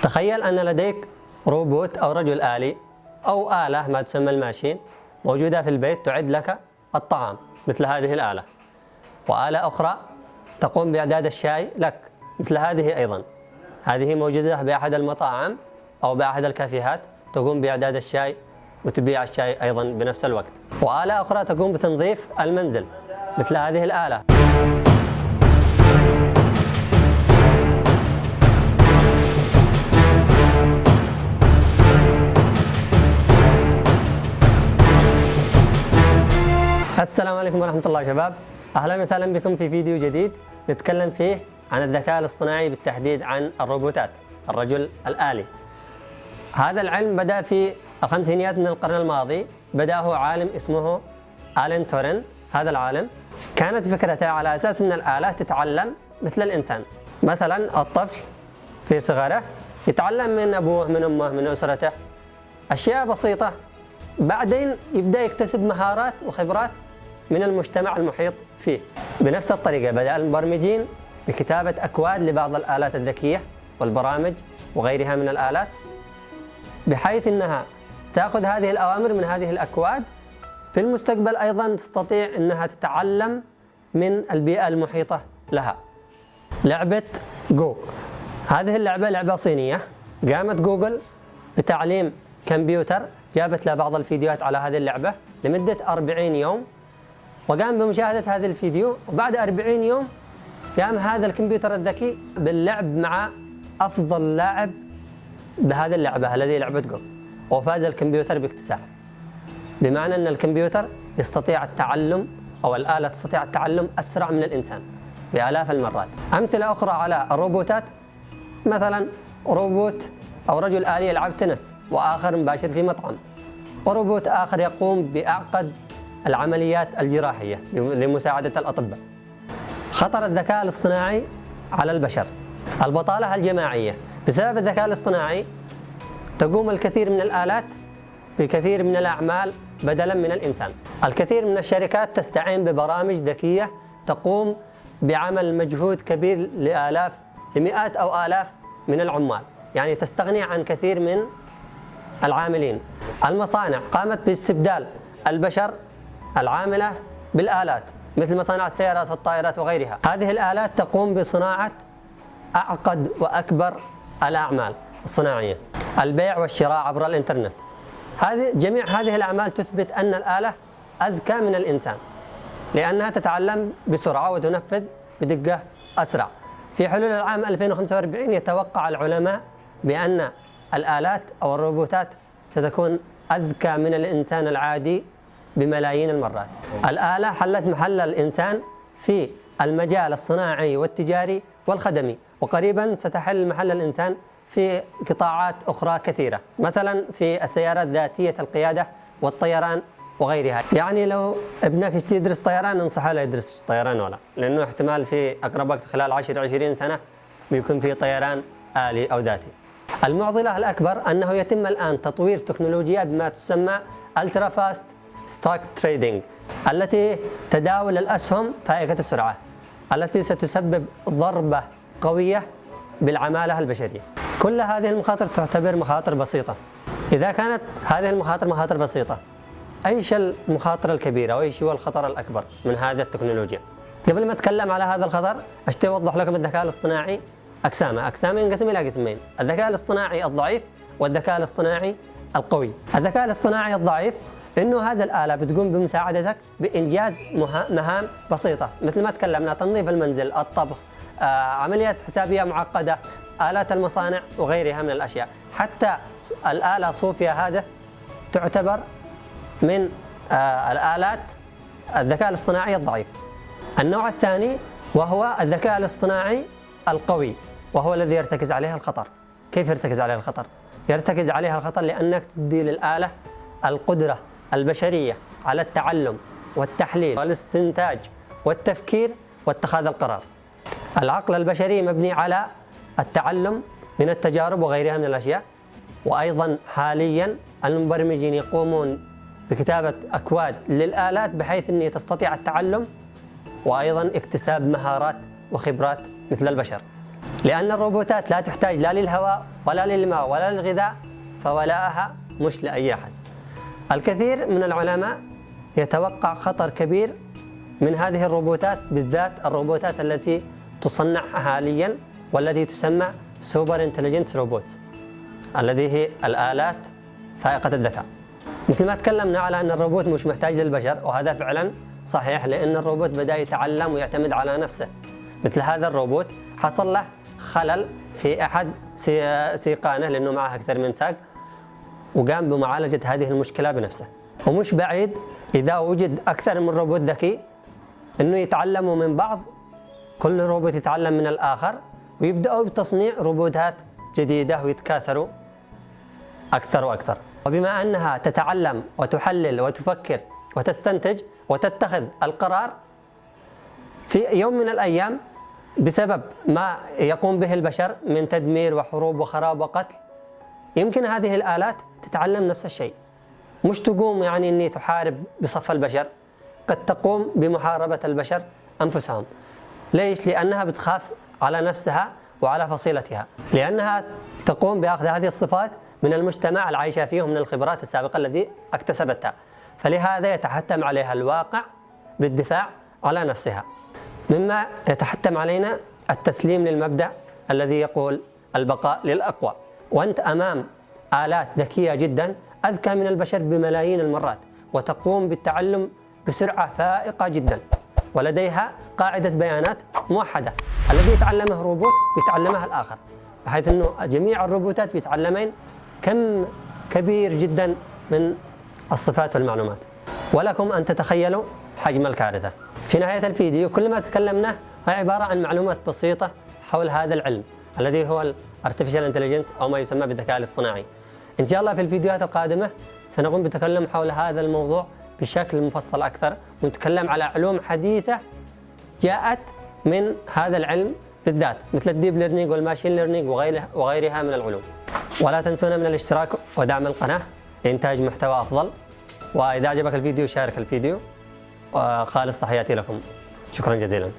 تخيل أن لديك روبوت أو رجل آلي أو آلة ما تسمى الماشين موجودة في البيت تعد لك الطعام مثل هذه الآلة، وآلة أخرى تقوم بإعداد الشاي لك مثل هذه أيضا. هذه موجودة بأحد المطاعم أو بأحد الكافيهات تقوم بإعداد الشاي وتبيع الشاي أيضا بنفس الوقت. وآلة أخرى تقوم بتنظيف المنزل مثل هذه الآلة. السلام عليكم ورحمة الله شباب، أهلا وسهلا بكم في فيديو جديد نتكلم فيه عن الذكاء الاصطناعي، بالتحديد عن الروبوتات، الرجل الآلي. هذا العلم بدأ في الخمسينيات من القرن الماضي، بدأه عالم اسمه آلان تورين. هذا العالم كانت فكرته على أساس أن الآلة تتعلم مثل الإنسان. مثلا الطفل في صغره يتعلم من أبوه، من أمه، من أسرته أشياء بسيطة، بعدين يبدأ يكتسب مهارات وخبرات من المجتمع المحيط فيه. بنفس الطريقة بدأ المبرمجين بكتابة أكواد لبعض الآلات الذكية والبرامج وغيرها من الآلات، بحيث أنها تأخذ هذه الأوامر من هذه الأكواد. في المستقبل أيضا تستطيع أنها تتعلم من البيئة المحيطة لها. لعبة جو، هذه اللعبة لعبة صينية، قامت جوجل بتعليم كمبيوتر، جابت له بعض الفيديوهات على هذه اللعبة لمدة 40 يوم، وقام بمشاهدة هذا الفيديو، وبعد 40 يوم قام هذا الكمبيوتر الذكي باللعب مع أفضل لاعب بهذه اللعبة الذي لعبة جو، وفاز الكمبيوتر باكتساح. بمعنى أن الكمبيوتر يستطيع التعلم، أو الآلة تستطيع التعلم أسرع من الإنسان بآلاف المرات. أمثلة أخرى على الروبوتات، مثلا روبوت أو رجل آلي يلعب تنس، وآخر مباشر في مطعم، وروبوت آخر يقوم بأعقد العمليات الجراحية لمساعدة الأطباء. خطر الذكاء الاصطناعي على البشر، البطالة الجماعية. بسبب الذكاء الاصطناعي تقوم الكثير من الآلات بكثير من الأعمال بدلا من الإنسان. الكثير من الشركات تستعين ببرامج ذكية تقوم بعمل مجهود كبير لمئات أو آلاف من العمال، يعني تستغني عن كثير من العاملين. المصانع قامت باستبدال البشر العاملة بالآلات، مثل مصانع السيارات والطائرات وغيرها. هذه الآلات تقوم بصناعة أعقد وأكبر الأعمال الصناعية، البيع والشراء عبر الإنترنت. جميع هذه الأعمال تثبت أن الآلة أذكى من الإنسان، لأنها تتعلم بسرعة وتنفذ بدقة أسرع. في حلول العام 2045 يتوقع العلماء بأن الآلات أو الروبوتات ستكون أذكى من الإنسان العادي بملايين المرات. الآلة حلت محل الإنسان في المجال الصناعي والتجاري والخدمي، وقريبا ستحل محل الإنسان في قطاعات أخرى كثيرة، مثلا في السيارات ذاتية القيادة والطيران وغيرها. يعني لو ابنك يدرس طيران انصحه لا يدرس طيران ولا، لأنه احتمال في أقرب وقت خلال 10-20 سنة بيكون في طيران آلي أو ذاتي. المعضلة الأكبر أنه يتم الآن تطوير تكنولوجيا بما تسمى Ultra Fast Stock Trading، التي تداول الأسهم فائقة السرعة، التي ستسبب ضربة قوية بالعمالة البشرية. كل هذه المخاطر تعتبر مخاطر بسيطة. إذا كانت هذه المخاطر مخاطر بسيطة، أيش المخاطر الكبيرة وأيش هو الخطر الأكبر من هذه التكنولوجيا؟ قبل ما أتكلم على هذا الخطر أشتي أوضح لكم الذكاء الاصطناعي أقسام ينقسم إلى قسمين: الذكاء الاصطناعي الضعيف والذكاء الاصطناعي القوي. الذكاء الاصطناعي الضعيف إنه هذه الآلة بتقوم بمساعدتك بإنجاز مهام بسيطة، مثل ما تكلمنا: تنظيف المنزل، الطبخ، عمليات حسابية معقدة، آلات المصانع وغيرها من الأشياء. حتى الآلة صوفيا هذا تعتبر من الآلات الذكاء الاصطناعي الضعيف. النوع الثاني وهو الذكاء الاصطناعي القوي، وهو الذي يرتكز عليه الخطر. كيف يرتكز عليه الخطر؟ يرتكز عليها الخطر لأنك تدي للآلة القدرة البشرية على التعلم والتحليل والاستنتاج والتفكير واتخاذ القرار. العقل البشري مبني على التعلم من التجارب وغيرها من الأشياء، وأيضا حاليا المبرمجين يقومون بكتابة أكواد للآلات بحيث أن تستطيع التعلم وأيضا اكتساب مهارات وخبرات مثل البشر. لأن الروبوتات لا تحتاج لا للهواء ولا للماء ولا للغذاء، فولاءها مش لأي أحد. الكثير من العلماء يتوقع خطر كبير من هذه الروبوتات، بالذات الروبوتات التي تصنع حاليا والتي تسمى سوبر انتليجنس روبوت، الذي هي الآلات فائقة الذكاء. مثل ما تكلمنا على أن الروبوت مش محتاج للبشر، وهذا فعلا صحيح، لأن الروبوت بدأ يتعلم ويعتمد على نفسه. مثل هذا الروبوت حصل له خلل في أحد سيقانه لأنه معه أكثر من ساق، وقام بمعالجة هذه المشكلة بنفسه. ومش بعيد إذا وجد أكثر من روبوت ذكي أنه يتعلموا من بعض، كل روبوت يتعلم من الآخر، ويبدأوا بتصنيع روبوتات جديدة ويتكاثروا أكثر وأكثر. وبما أنها تتعلم وتحلل وتفكر وتستنتج وتتخذ القرار في يوم من الأيام بسبب ما يقوم به البشر من تدمير وحروب وخراب وقتل، يمكن هذه الآلات تتعلم نفس الشيء. مش تقوم يعني أني تحارب بصف البشر، قد تقوم بمحاربة البشر أنفسهم. ليش؟ لأنها بتخاف على نفسها وعلى فصيلتها، لأنها تقوم بأخذ هذه الصفات من المجتمع العايشة فيه ومن الخبرات السابقة التي اكتسبتها، فلهذا يتحتم عليها الواقع بالدفاع على نفسها. مما يتحتم علينا التسليم للمبدأ الذي يقول البقاء للأقوى. وأنت أمام آلات ذكية جدا أذكى من البشر بملايين المرات، وتقوم بالتعلم بسرعة فائقة جدا، ولديها قاعدة بيانات موحدة، الذي يتعلمه روبوت يتعلمها الآخر، بحيث أنه جميع الروبوتات بيتعلمين كم كبير جدا من الصفات والمعلومات. ولكم أن تتخيلوا حجم الكارثة. في نهاية الفيديو كل ما تكلمناه هو عبارة عن معلومات بسيطة حول هذا العلم الذي هو الارتفيشال انتليجنس أو ما يسمى بالذكاء الاصطناعي. إن شاء الله في الفيديوهات القادمة سنقوم بتكلم حول هذا الموضوع بشكل مفصل أكثر، ونتكلم على علوم حديثة جاءت من هذا العلم بالذات، مثل الديب ليرنينج والماشين ليرنينج وغيرها من العلوم. ولا تنسونا من الاشتراك ودعم القناة لإنتاج محتوى أفضل. وإذا عجبك الفيديو شارك الفيديو، وخالص تحياتي لكم. شكرا جزيلا.